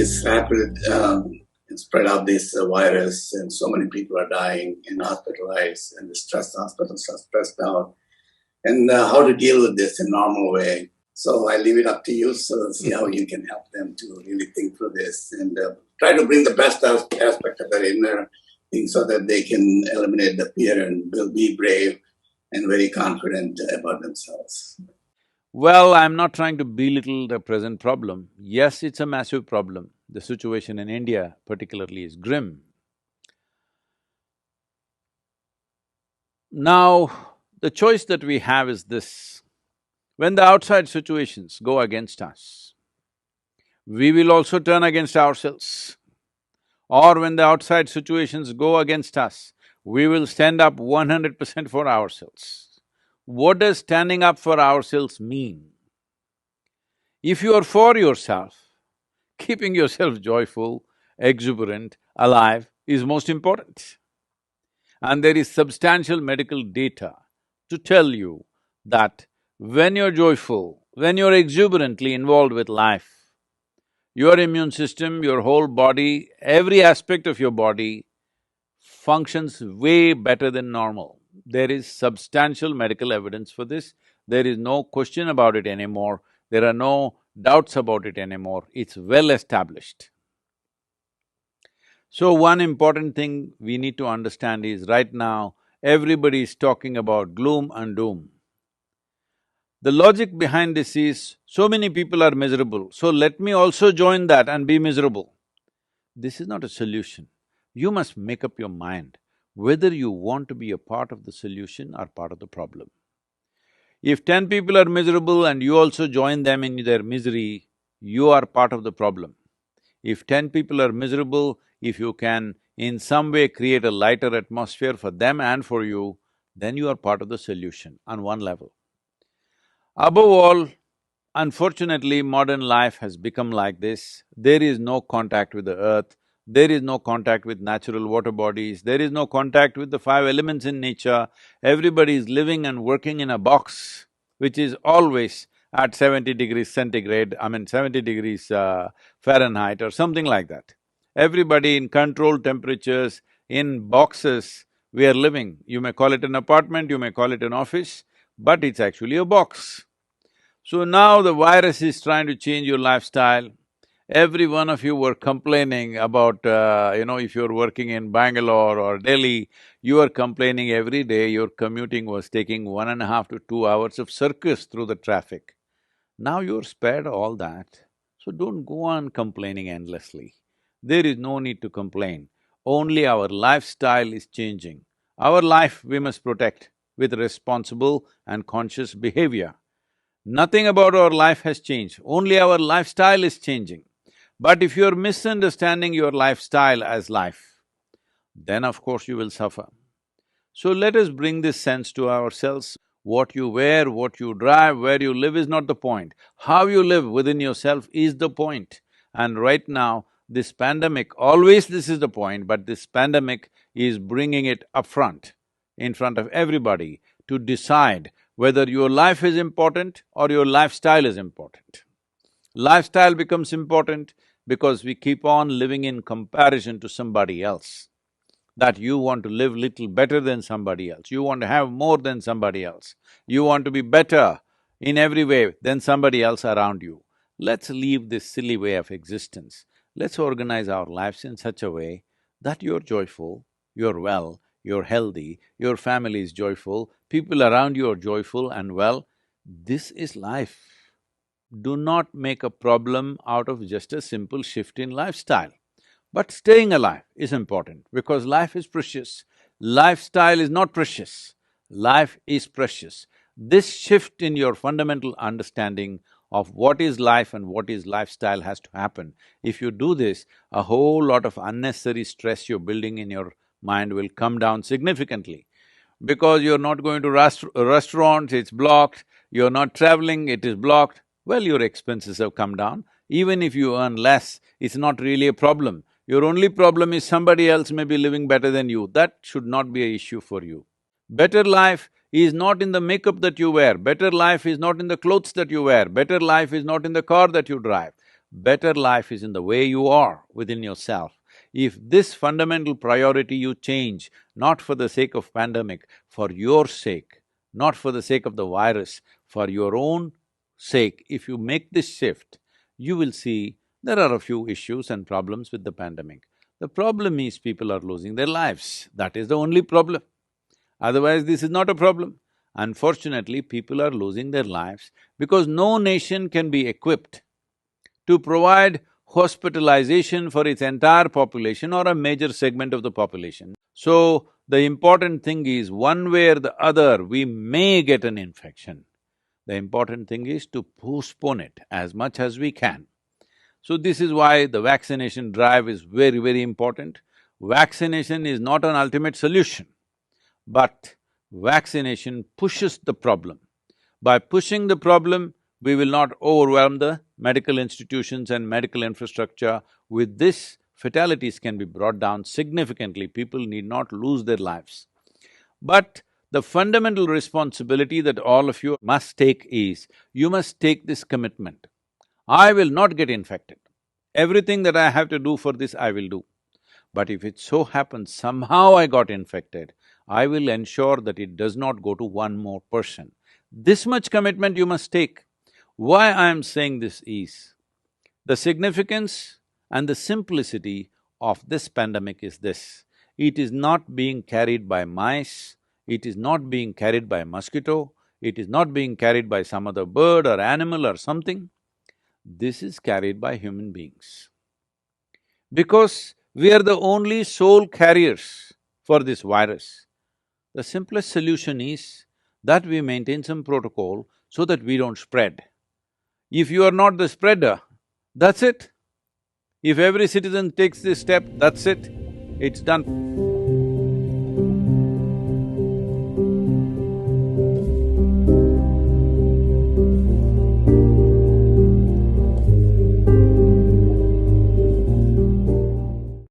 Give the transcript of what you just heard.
this rapid spread of this virus, and so many people are dying and hospitalized, and the hospitals are stressed out, and how to deal with this in a normal way. So I leave it up to you, so see how you can help them to really think through this and try to bring the best aspect of their inner thing so that they can eliminate the fear and will be brave and very confident about themselves. Well, I'm not trying to belittle the present problem. Yes, it's a massive problem. The situation in India particularly is grim. Now, the choice that we have is this: when the outside situations go against us, we will also turn against ourselves. Or when the outside situations go against us, we will stand up 100% for ourselves. What does standing up for ourselves mean? If you are for yourself, keeping yourself joyful, exuberant, alive is most important. And there is substantial medical data to tell you that when you're joyful, when you're exuberantly involved with life, your immune system, your whole body, every aspect of your body functions way better than normal. There is substantial medical evidence for this. There is no question about it anymore. There are no doubts about it anymore. It's well established. So one important thing we need to understand is right now, everybody is talking about gloom and doom. The logic behind this is, so many people are miserable, so let me also join that and be miserable. This is not a solution. You must make up your mind whether you want to be a part of the solution or part of the problem. If 10 people are miserable and you also join them in their misery, you are part of the problem. If 10 people are miserable, if you can in some way create a lighter atmosphere for them and for you, then you are part of the solution on one level. Above all, unfortunately, modern life has become like this. There is no contact with the earth, there is no contact with natural water bodies, there is no contact with the five elements in nature. Everybody is living and working in a box which is always at 70 degrees centigrade, 70 degrees Fahrenheit or something like that. Everybody in controlled temperatures, in boxes, we are living. You may call it an apartment, you may call it an office, but it's actually a box. So now the virus is trying to change your lifestyle. Every one of you were complaining about, if you're working in Bangalore or Delhi, you are complaining every day your commuting was taking 1.5 to 2 hours of circus through the traffic. Now you're spared all that, so don't go on complaining endlessly. There is no need to complain, only our lifestyle is changing. Our life we must protect with responsible and conscious behavior. Nothing about our life has changed, only our lifestyle is changing. But if you're misunderstanding your lifestyle as life, then of course you will suffer. So let us bring this sense to ourselves. What you wear, what you drive, where you live is not the point. How you live within yourself is the point. And right now, this pandemic, always this is the point, but this pandemic is bringing it up front, in front of everybody, to decide whether your life is important or your lifestyle is important. Lifestyle becomes important because we keep on living in comparison to somebody else, that you want to live little better than somebody else, you want to have more than somebody else, you want to be better in every way than somebody else around you. Let's leave this silly way of existence. Let's organize our lives in such a way that you're joyful, you're well, you're healthy, your family is joyful, people around you are joyful and well. This is life. Do not make a problem out of just a simple shift in lifestyle. But staying alive is important because life is precious. Lifestyle is not precious, life is precious. This shift in your fundamental understanding of what is life and what is lifestyle has to happen. If you do this, a whole lot of unnecessary stress you're building in your mind will come down significantly. Because you're not going to restaurants, it's blocked, you're not traveling, it is blocked, well, your expenses have come down. Even if you earn less, it's not really a problem. Your only problem is somebody else may be living better than you. That should not be an issue for you. Better life is not in the makeup that you wear, better life is not in the clothes that you wear, better life is not in the car that you drive. Better life is in the way you are within yourself. If this fundamental priority you change, not for the sake of pandemic, for your sake, not for the sake of the virus, for your own sake, if you make this shift, you will see there are a few issues and problems with the pandemic. The problem is people are losing their lives, that is the only problem. Otherwise, this is not a problem. Unfortunately, people are losing their lives because no nation can be equipped to provide hospitalization for its entire population or a major segment of the population. So, the important thing is, one way or the other, we may get an infection. The important thing is to postpone it as much as we can. So, this is why the vaccination drive is very, very important. Vaccination is not an ultimate solution, but vaccination pushes the problem. By pushing the problem, we will not overwhelm the medical institutions and medical infrastructure. With this, fatalities can be brought down significantly, people need not lose their lives. But the fundamental responsibility that all of you must take is, you must take this commitment. I will not get infected. Everything that I have to do for this, I will do. But if it so happens somehow I got infected, I will ensure that it does not go to one more person. This much commitment you must take. Why I am saying this is, the significance and the simplicity of this pandemic is this: it is not being carried by mice, it is not being carried by mosquito, it is not being carried by some other bird or animal or something. This is carried by human beings. Because we are the only sole carriers for this virus. The simplest solution is that we maintain some protocol so that we don't spread. If you are not the spreader, that's it. If every citizen takes this step, that's it, it's done.